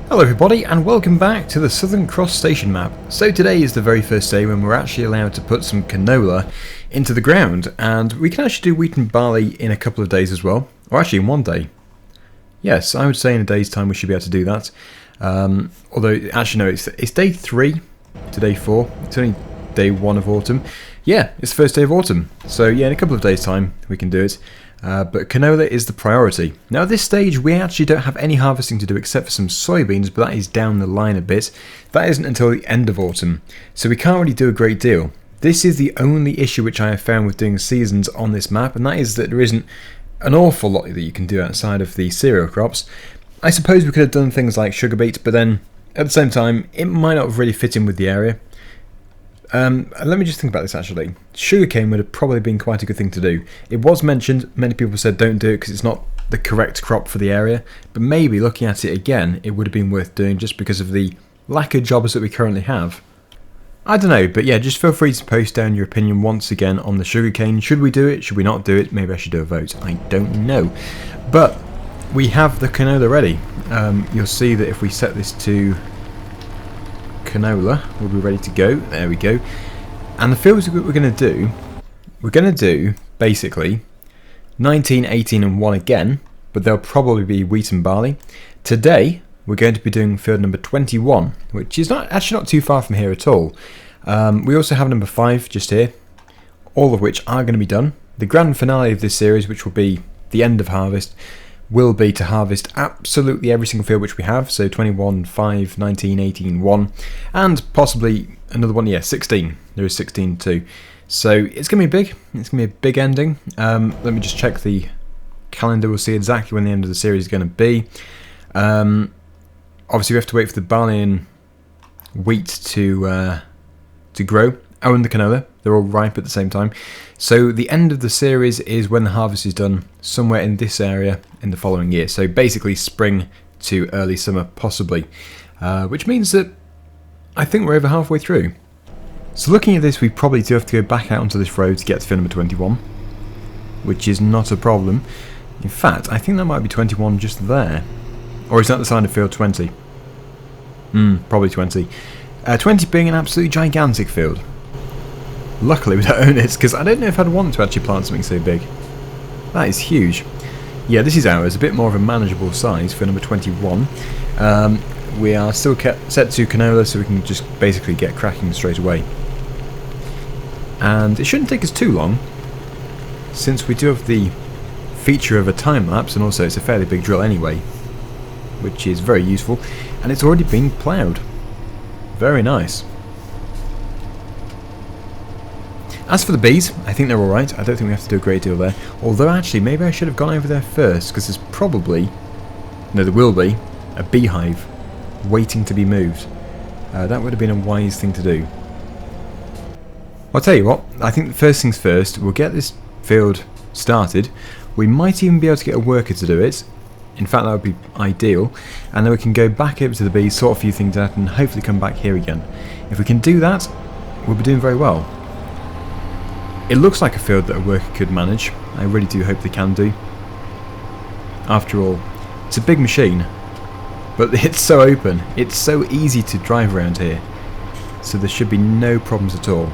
Hello everybody and welcome back to the Southern Cross Station map. So today is the very first day when we're actually allowed to put some canola into the ground, and we can actually do wheat and barley in a couple of days as well, or actually in one day. Yes, I would say in a day's time we should be able to do that. Although actually no, it's day 3 to day 4, it's only day 1 of autumn. Yeah, it's the first day of autumn, so yeah, in a couple of days time we can do it. But canola is the priority. Now at this stage we actually don't have any harvesting to do except for some soybeans, but that is down the line a bit. That isn't until the end of autumn, so we can't really do a great deal. This is the only issue which I have found with doing seasons on this map, and that is that there isn't an awful lot that you can do outside of the cereal crops. I suppose we could have done things like sugar beet, but then at the same time it might not have really fit in with the area. Let me just think about this actually. Sugarcane would have probably been quite a good thing to do. It was mentioned, many people said don't do it because it's not the correct crop for the area, but maybe looking at it again it would have been worth doing just because of the lack of jobs that we currently have. I don't know, but yeah, just feel free to post down your opinion once again on the sugarcane. Should we do it? Should we not do it? Maybe I should do a vote. I don't know. But we have the canola ready. You'll see that if we set this to canola, we'll be ready to go. There we go. And the fields that we're going to do basically 19, 18 and 1 again, but they'll probably be wheat and barley. Today we're going to be doing field number 21, which is actually not too far from here at all. We also have number 5 just here, all of which are going to be done. The grand finale of this series, which will be the end of harvest, will be to harvest absolutely every single field which we have, so 21, 5, 19, 18, 1, and possibly another one, yeah, 16. There is 16 too. So it's going to be big, it's going to be a big ending. Let me just check the calendar, we'll see exactly when the end of the series is going to be. Obviously we have to wait for the barley and wheat to grow. Oh, and the canola, they're all ripe at the same time. So the end of the series is when the harvest is done, somewhere in this area in the following year. So basically spring to early summer, possibly. Which means that I think we're over halfway through. So looking at this, we probably do have to go back out onto this road to get to field number 21, which is not a problem. In fact, I think that might be 21 just there. Or is that the sign of field 20? Probably 20. 20 being an absolutely gigantic field. Luckily we don't own it, because I don't know if I'd want to actually plant something so big. That is huge. Yeah, this is ours, a bit more of a manageable size for number 21. We are still set to canola, so we can just basically get cracking straight away. And it shouldn't take us too long, since we do have the feature of a time lapse, and also it's a fairly big drill anyway, which is very useful, and it's already been ploughed. Very nice. As for the bees, I think they're alright. I don't think we have to do a great deal there. Although actually, maybe I should have gone over there first, because there's probably, no there will be, a beehive waiting to be moved. That would have been a wise thing to do. I'll tell you what, I think first things first, we'll get this field started. We might even be able to get a worker to do it. In fact, that would be ideal. And then we can go back over to the bees, sort a few things out, and hopefully come back here again. If we can do that, we'll be doing very well. It looks like a field that a worker could manage. I really do hope they can do. After all, it's a big machine, but it's so open. It's so easy to drive around here. So there should be no problems at all.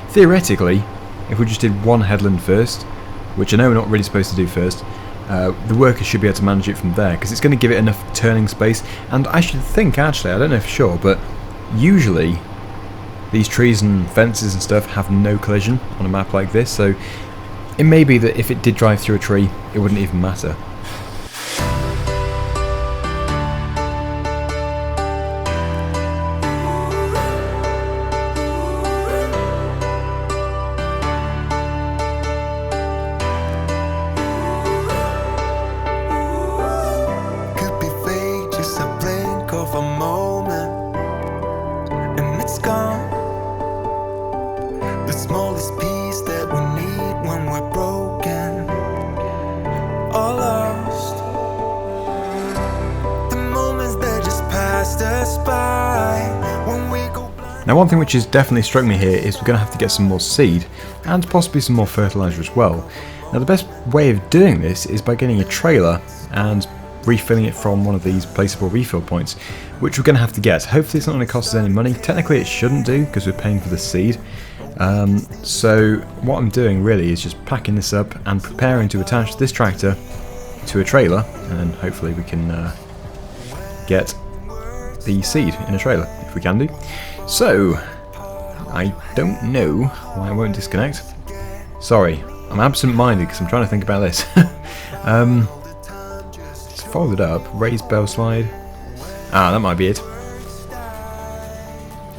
Theoretically, if we just did one headland first, which I know we're not really supposed to do first, the worker should be able to manage it from there, because it's going to give it enough turning space. And I should think, actually, I don't know for sure, but usually these trees and fences and stuff have no collision on a map like this, so it may be that if it did drive through a tree, it wouldn't even matter. Now one thing which has definitely struck me here is we're going to have to get some more seed and possibly some more fertiliser as well. Now the best way of doing this is by getting a trailer and refilling it from one of these placeable refill points, which we're going to have to get. Hopefully it's not going to cost us any money. Technically it shouldn't do, because we're paying for the seed. So what I'm doing really is just packing this up and preparing to attach this tractor to a trailer, and then hopefully we can get the seed in a trailer, if we can do. So, I don't know why I won't disconnect. Sorry, I'm absent-minded because I'm trying to think about this. Let's fold it up, raise bell slide. Ah, that might be it.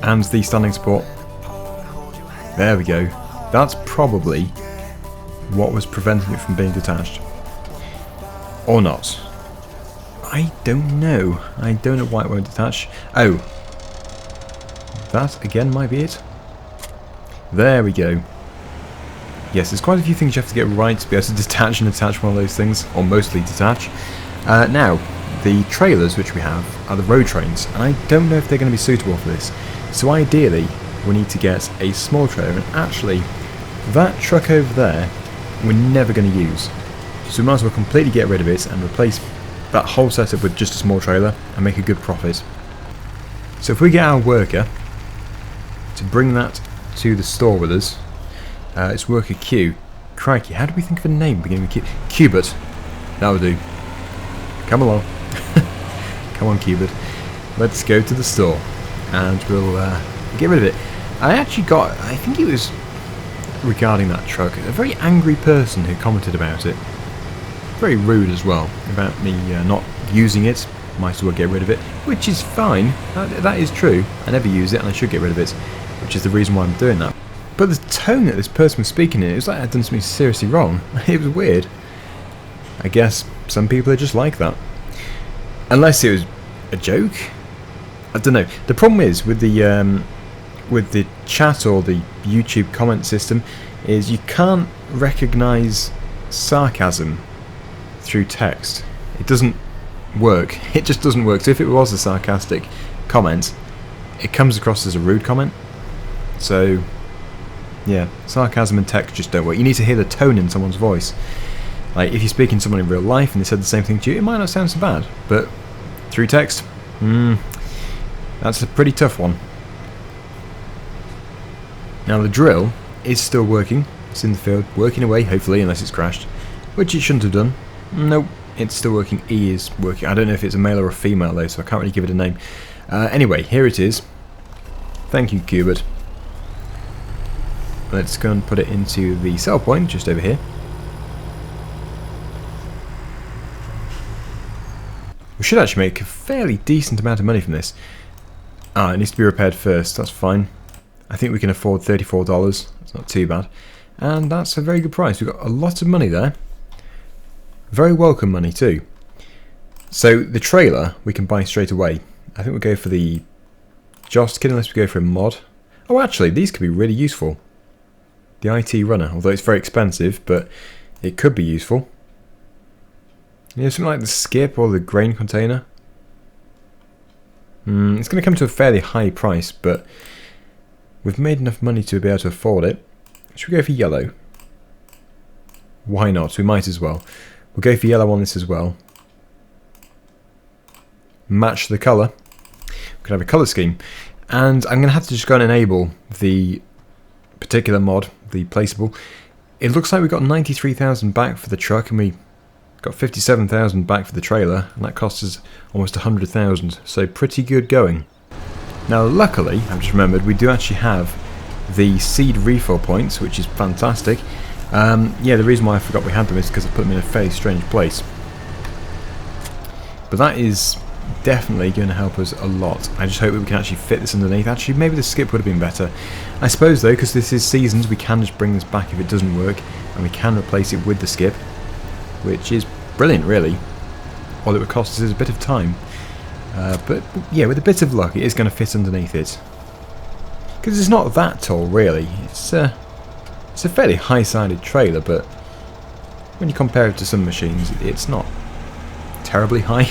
And the standing support. There we go. That's probably what was preventing it from being detached. Or not. I don't know. I don't know why it won't detach. Oh. That again might be it. There we go. Yes, there's quite a few things you have to get right to be able to detach and attach one of those things, or mostly detach. Now, the trailers which we have are the road trains, and I don't know if they're going to be suitable for this. So ideally, we need to get a small trailer, and actually, that truck over there, we're never going to use. So we might as well completely get rid of it and replace that whole setup with just a small trailer and make a good profit. So if we get our worker to bring that to the store with us, it's worker Q. Crikey, how do we think of a name beginning with Q? Cubert. That would do. Come along. Come on, Cubert. Let's go to the store and we'll get rid of it. I actually got, I think it was regarding that truck, a very angry person who commented about it. Very rude as well, about me not using it. Might as well get rid of it, which is fine. That is true. I never use it and I should get rid of it, which is the reason why I'm doing that. But the tone that this person was speaking in, it was like I'd done something seriously wrong. It was weird. I guess some people are just like that. Unless it was a joke? I don't know. The problem is with the chat or the YouTube comment system is you can't recognise sarcasm through text. It doesn't work. It just doesn't work. So if it was a sarcastic comment, it comes across as a rude comment. So yeah, sarcasm and text just don't work. You need to hear the tone in someone's voice. Like if you're speaking to someone in real life and they said the same thing to you, it might not sound so bad. But through text, that's a pretty tough one. Now the drill is still working. It's in the field, working away, hopefully, unless it's crashed. Which it shouldn't have done. Nope, it's still working. E is working. I don't know if it's a male or a female though, so I can't really give it a name. Anyway, here it is. Thank you, Cubert. Let's go and put it into the sell point, just over here. We should actually make a fairly decent amount of money from this. Ah, it needs to be repaired first, that's fine. I think we can afford $34, that's not too bad. And that's a very good price, we've got a lot of money there. Very welcome money too. So the trailer we can buy straight away. I think we'll go for the Jost kit unless we go for a mod. Oh actually, these could be really useful. The IT runner, although it's very expensive, but it could be useful. You know, something like the skip or the grain container. It's going to come to a fairly high price, but we've made enough money to be able to afford it. Should we go for yellow? Why not? We might as well. We'll go for yellow on this as well. Match the colour. We can have a colour scheme. And I'm going to have to just go and enable the particular mod, the placeable. It looks like we got 93,000 back for the truck and we got 57,000 back for the trailer, and that cost us almost 100,000, so pretty good going. Now luckily, I've just remembered, we do actually have the seed refill points, which is fantastic. Yeah, the reason why I forgot we had them is because I put them in a fairly strange place. But that is definitely going to help us a lot. I just hope that we can actually fit this underneath. Actually, maybe the skip would have been better. I suppose though, because this is seasons, we can just bring this back if it doesn't work, and we can replace it with the skip, which is brilliant really. All it would cost us is a bit of time. But yeah, with a bit of luck it is going to fit underneath it. Because it's not that tall really. It's a fairly high-sided trailer, but when you compare it to some machines, it's not terribly high.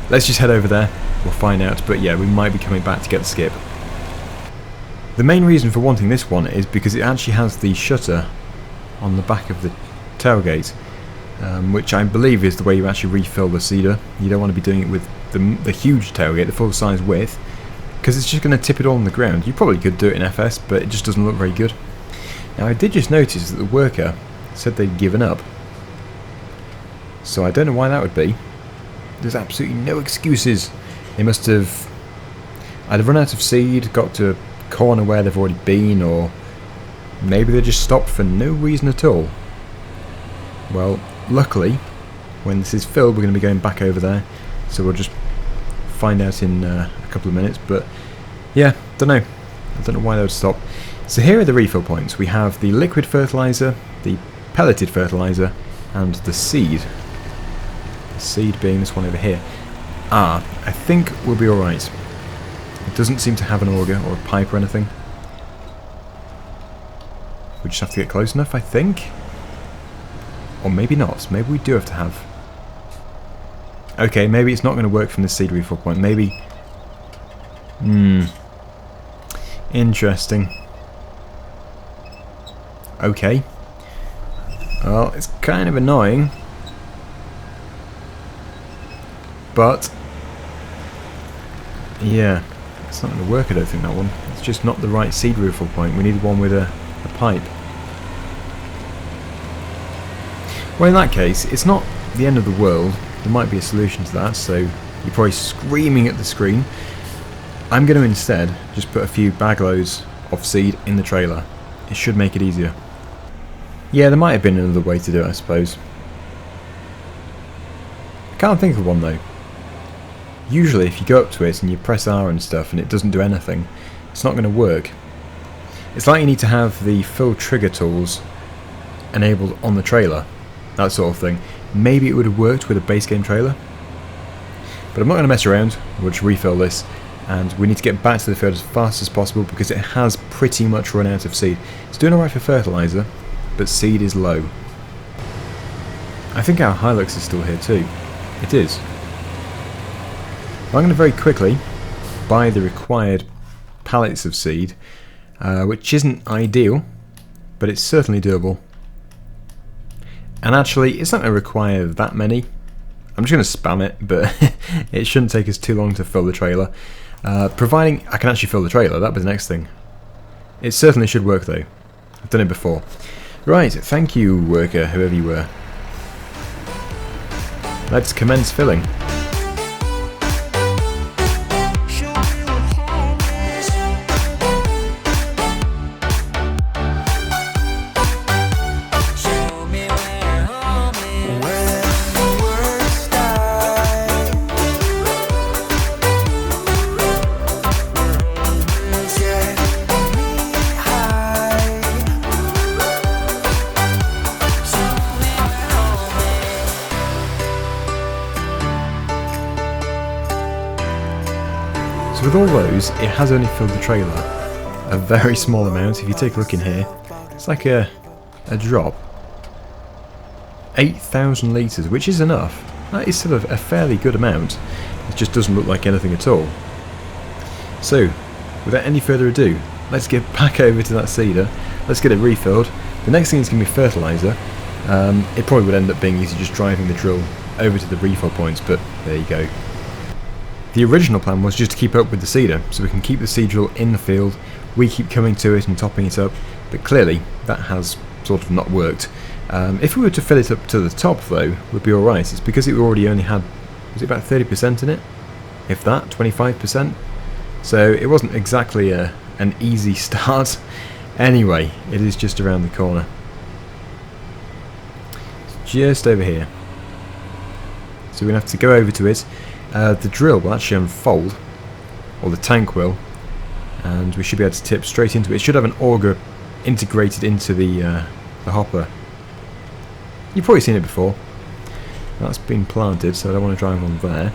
Let's just head over there, we'll find out, but yeah, we might be coming back to get the skip. The main reason for wanting this one is because it actually has the shutter on the back of the tailgate, which I believe is the way you actually refill the seeder. You don't want to be doing it with the huge tailgate, the full size width, because it's just going to tip it all on the ground. You probably could do it in FS, but it just doesn't look very good. Now I did just notice that the worker said they'd given up, so I don't know why that would be. There's absolutely no excuses. They must have either run out of seed, got to a corner where they've already been, or maybe they just stopped for no reason at all. Well, luckily, when this is filled, we're going to be going back over there, so we'll just find out in a couple of minutes. But yeah, I don't know why they would stop. So here are the refill points. We have the liquid fertilizer, the pelleted fertilizer, and the seed. The seed being this one over here. I think we'll be alright. It doesn't seem to have an auger or a pipe or anything. We just have to get close enough, I think. Or maybe not. Maybe we do have to have... Okay, maybe it's not going to work from the seed refill point. Maybe... Interesting. Okay. Well, it's kind of annoying. But... yeah. It's not going to work, I don't think, that one. It's just not the right seed refill point. We need one with a pipe. Well, in that case, it's not the end of the world. There might be a solution to that, so you're probably screaming at the screen. I'm going to instead just put a few bag loads of seed in the trailer. It should make it easier. Yeah, there might have been another way to do it, I suppose. I can't think of one though. Usually if you go up to it and you press R and stuff and it doesn't do anything, it's not going to work. It's like you need to have the fill trigger tools enabled on the trailer. That sort of thing. Maybe it would have worked with a base game trailer. But I'm not going to mess around. We'll just refill this. And we need to get back to the field as fast as possible because it has pretty much run out of seed. It's doing alright for fertilizer, but seed is low. I think our Hilux is still here too. It is. I'm going to very quickly buy the required pallets of seed, which isn't ideal, but it's certainly doable. And actually, it's not going to require that many. I'm just going to spam it, but it shouldn't take us too long to fill the trailer. Providing I can actually fill the trailer, that'd be the next thing. It certainly should work though. I've done it before. Right, thank you, worker, whoever you were. Let's commence filling. With all those, it has only filled the trailer a very small amount. If you take a look in here, it's like a drop. 8,000 litres, which is enough. That is sort of a fairly good amount. It just doesn't look like anything at all. So, without any further ado, let's get back over to that seeder. Let's get it refilled. The next thing is going to be fertiliser. It probably would end up being easy just driving the drill over to the refill points, but there you go. The original plan was just to keep up with the seeder, so we can keep the seed drill in the field, we keep coming to it and topping it up, but clearly that has sort of not worked. If we were to fill it up to the top though, we'd be alright. It's because it already only had, was it about 30% in it? If that, 25%? So it wasn't exactly an easy start. Anyway, it is just around the corner. It's just over here. So we're going to have to go over to it. The drill will actually unfold, or the tank will, and we should be able to tip straight into it. It should have an auger integrated into the hopper. You've probably seen it before. That's been planted, so I don't want to drive on there.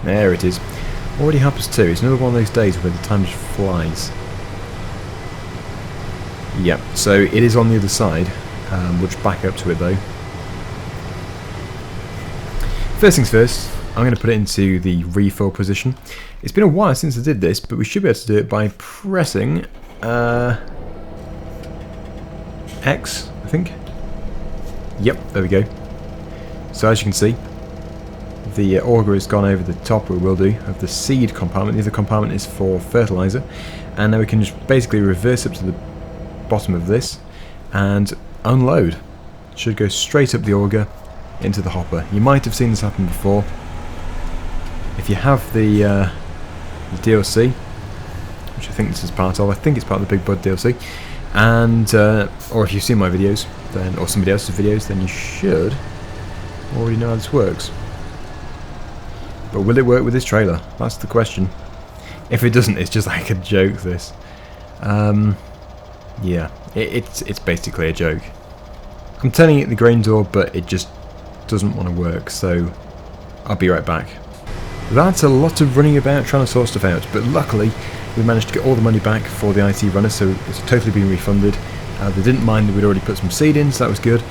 There it is. Already happens too. It's another one of those days where the time just flies. Yep, so it is on the other side. We'll just back up to it though. First things first, I'm going to put it into the refill position. It's been a while since I did this, but we should be able to do it by pressing X, I I think. Yep, there we go. So as you can see, the auger has gone over the top, or will do, of the seed compartment. The other compartment is for fertilizer, and now we can just basically reverse up to the bottom of this and unload. It should go straight up the auger into the hopper. You might have seen this happen before. If you have the DLC, which I think this is part of, I think it's part of the Big Bud DLC, and or if you've seen my videos, then, or somebody else's videos, then you should already know how this works. But will it work with this trailer? That's the question. If it doesn't, it's just like a joke, this. Yeah, it's basically a joke. I'm telling it the grain door, but it just doesn't want to work, so I'll be right back. That's a lot of running about trying to sort stuff out, but luckily we managed to get all the money back for the IT runner, so it's totally been refunded. They didn't mind that we'd already put some seed in, so that was good.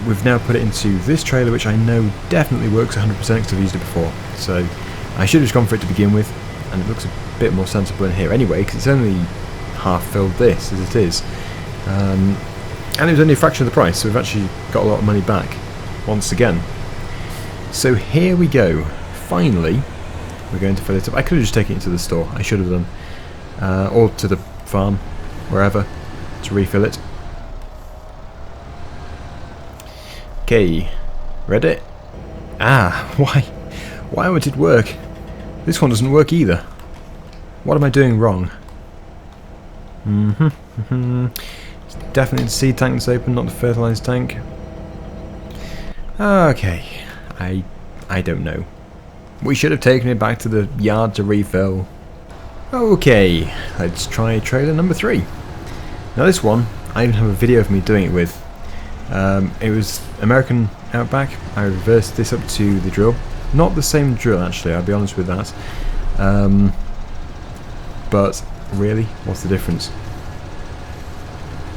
We've now put it into this trailer, which I know definitely works 100% because I've used it before. So I should have just gone for it to begin with, and it looks a bit more sensible in here anyway, because it's only half filled this as it is. And it was only a fraction of the price, so we've actually got a lot of money back once again. So here we go. Finally, we're going to fill it up. I could have just taken it to the store. I should have done. Or to the farm, wherever, to refill it. Okay, ready? Ah, why won't it work? This one doesn't work either. What am I doing wrong? It's definitely the seed tank that's open, not the fertilizer tank. Okay, I don't know. We should have taken it back to the yard to refill. Okay, let's try trailer number 3. Now this one, I even have a video of me doing it with. It was American Outback. I reversed this up to the drill. Not the same drill actually, I'll be honest with that. But really, what's the difference?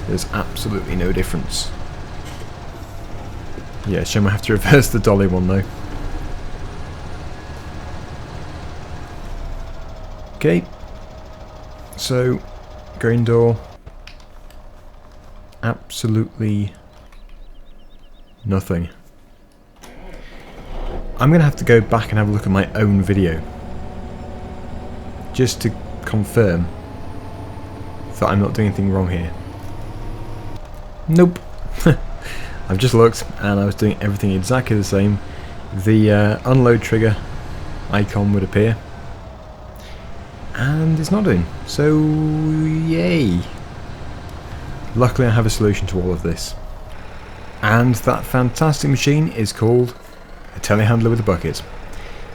There's absolutely no difference. Yeah, shame I have to reverse the dolly one though. Okay, so grain door, absolutely nothing. I'm going to have to go back and have a look at my own video just to confirm that I'm not doing anything wrong here. Nope. I've just looked and I was doing everything exactly the same. The unload trigger icon would appear. And it's not doing. So, yay. Luckily I have a solution to all of this. And that fantastic machine is called a telehandler with a bucket.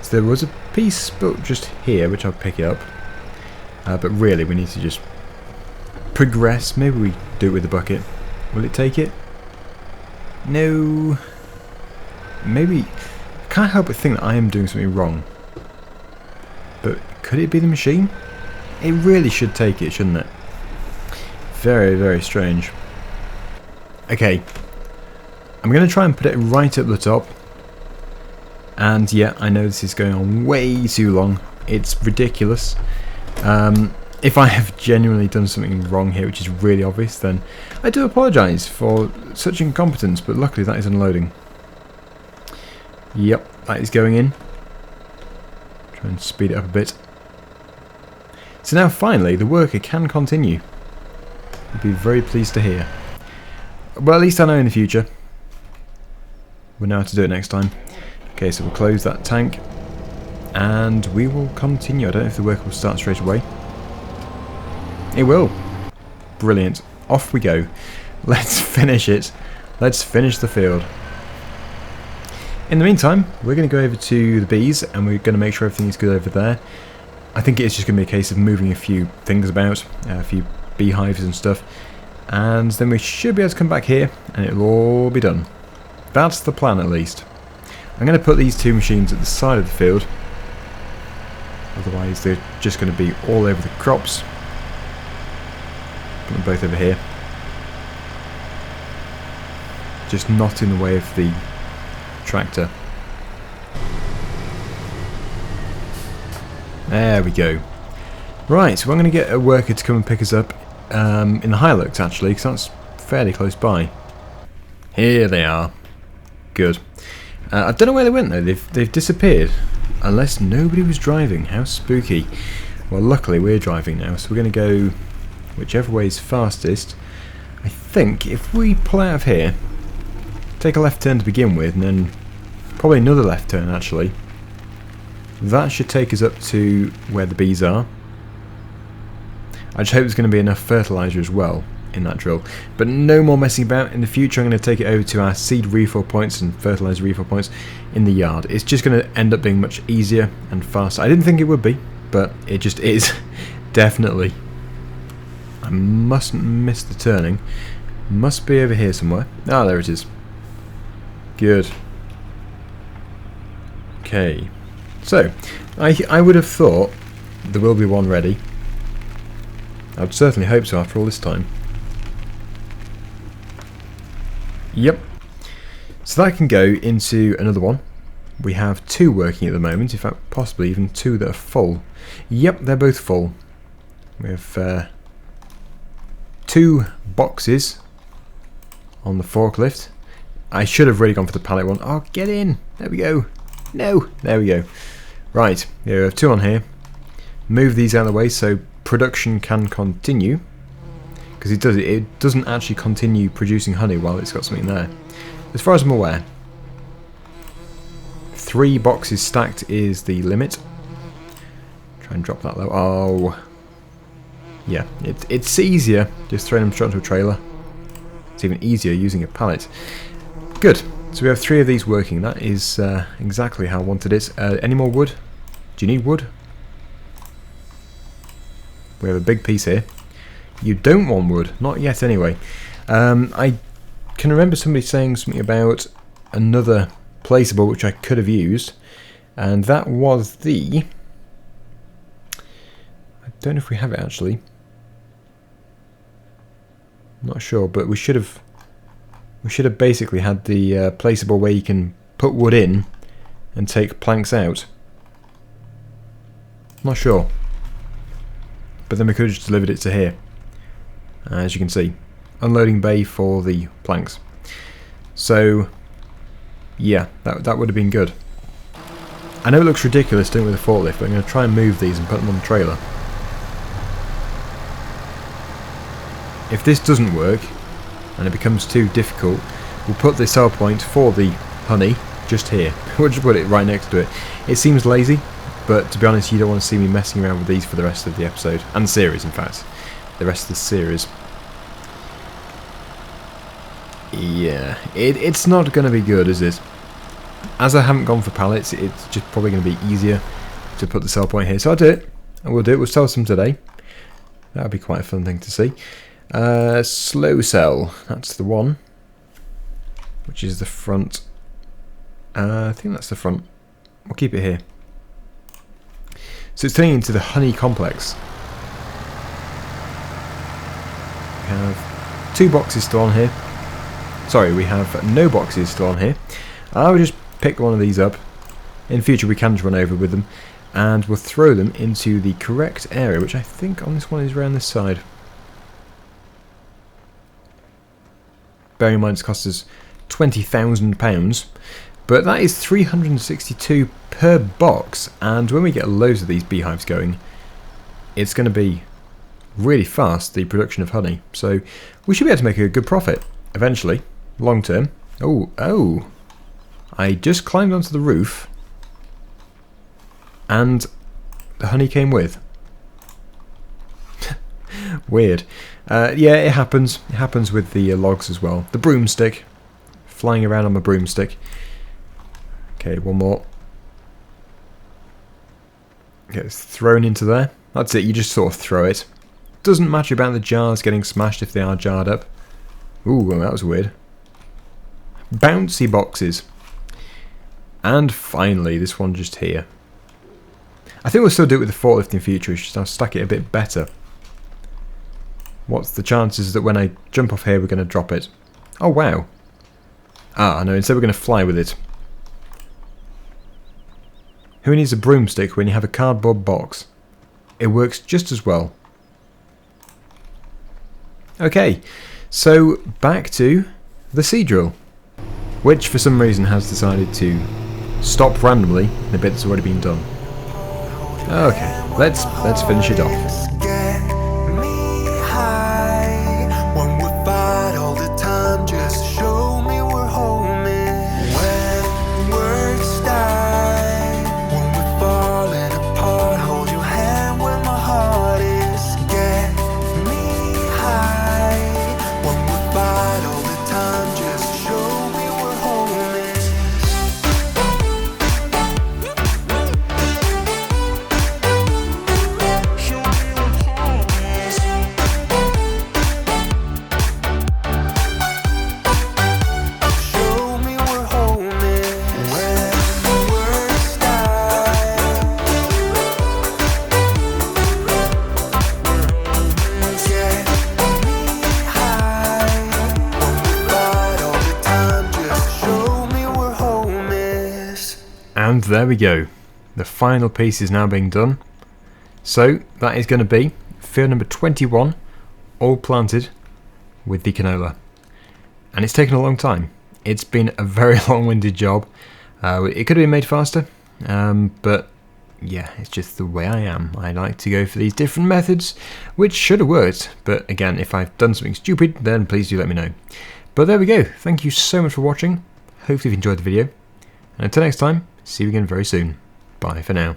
So there was a piece built just here, which I'll pick it up. But really we need to just progress. Maybe we do it with the bucket. Will it take it? No. Maybe. I can't help but think that I am doing something wrong. But could it be the machine? It really should take it, shouldn't it? Very, very strange. Okay. I'm going to try and put it right up the top. And yeah, I know this is going on way too long. It's ridiculous. If I have genuinely done something wrong here, which is really obvious, then I do apologise for such incompetence, but luckily that is unloading. Yep, that is going in. Try and speed it up a bit. So now finally the worker can continue. I'd be very pleased to hear. Well, at least I know in the future. We'll know how to do it next time. Okay, so we'll close that tank and we will continue. I don't know if the worker will start straight away. It will. Brilliant. Off we go. Let's finish it. Let's finish the field. In the meantime, we're going to go over to the bees and we're going to make sure everything is good over there. I think it's just going to be a case of moving a few things about, a few beehives and stuff, and then we should be able to come back here and it'll all be done. That's the plan at least. I'm going to put these two machines at the side of the field, otherwise they're just going to be all over the crops. Put them both over here. Just not in the way of the tractor. There we go. Right, so I'm going to get a worker to come and pick us up in the Hilux actually, because that's fairly close by. Here they are. Good. I don't know where they went though. They've disappeared. Unless nobody was driving. How spooky. Well, luckily we're driving now, so we're going to go whichever way is fastest. I think if we pull out of here, take a left turn to begin with, and then probably another left turn actually. That should take us up to where the bees are. I just hope there's going to be enough fertiliser as well in that drill. But no more messing about. In the future I'm going to take it over to our seed refill points and fertiliser refill points in the yard. It's just going to end up being much easier and faster. I didn't think it would be, but it just is. Definitely. I mustn't miss the turning. Must be over here somewhere. Ah, there it is. Good. Okay. So, I would have thought there will be one ready. I would certainly hope so after all this time. Yep. So that can go into another one. We have 2 working at the moment, in fact possibly even 2 that are full. Yep, they're both full. We have 2 boxes on the forklift. I should have really gone for the pallet one. Oh, get in! There we go. No! There we go. Right, yeah, we have 2 on here. Move these out of the way so production can continue. Because it doesn't actually continue producing honey while it's got something there. As far as I'm aware. 3 boxes stacked is the limit. Try and drop that low. Oh. Yeah, it's easier just throwing them straight onto a trailer. It's even easier using a pallet. Good. So we have 3 of these working. That is exactly how I wanted it. Any more wood? Do you need wood? We have a big piece here. You don't want wood. Not yet anyway. I can remember somebody saying something about another placeable which I could have used. And that was the... I don't know if we have it actually. Not sure, but we should have basically had the placeable where you can put wood in and take planks out. Not sure. But then we could have just delivered it to here. As you can see. Unloading bay for the planks. So, yeah, that would have been good. I know it looks ridiculous doing it with a forklift, but I'm going to try and move these and put them on the trailer. If this doesn't work, and it becomes too difficult, we'll put the sell point for the honey just here. We'll just put it right next to it. It seems lazy, but to be honest, you don't want to see me messing around with these for the rest of the episode. And the series, in fact. The rest of the series. Yeah, it's not going to be good, is it? As I haven't gone for pallets, it's just probably going to be easier to put the sell point here. So I'll do it. And we'll do it. We'll sell some today. That'll be quite a fun thing to see. Slow sell. That's the one. Which is the front. I think that's the front. We'll keep it here. So it's turning into the honey complex. We have 2 boxes still on here. Sorry, we have no boxes still on here. I'll just pick one of these up. In future we can just run over with them. And we'll throw them into the correct area, which I think on this one is around this side. Bearing in mind it's cost us £20,000. But that is 362 per box. And when we get loads of these beehives going, it's going to be really fast, the production of honey. So we should be able to make a good profit eventually. Long term. Oh. I just climbed onto the roof and the honey came with. Weird. Yeah, it happens. It happens with the logs as well. The broomstick. Flying around on my broomstick. Okay, one more. Gets thrown into there. That's it, you just sort of throw it. Doesn't matter about the jars getting smashed if they are jarred up. Ooh, well, that was weird. Bouncy boxes. And finally, this one just here. I think we'll still do it with the forklift in future, it's just I'll stack it a bit better. What's the chances that when I jump off here we're going to drop it? Oh, wow. Ah, no, instead we're going to fly with it. Who needs a broomstick when you have a cardboard box? It works just as well. Okay, so back to the seed drill. which for some reason has decided to stop randomly in a bit that's already been done. Okay, let's finish it off. And there we go. The final piece is now being done. So that is going to be field number 21, all planted with the canola. And it's taken a long time. It's been a very long-winded job. It could have been made faster, but yeah, it's just the way I am. I like to go for these different methods, which should have worked. But again, if I've done something stupid, then please do let me know. But there we go. Thank you so much for watching. Hopefully you've enjoyed the video. And until next time, see you again very soon. Bye for now.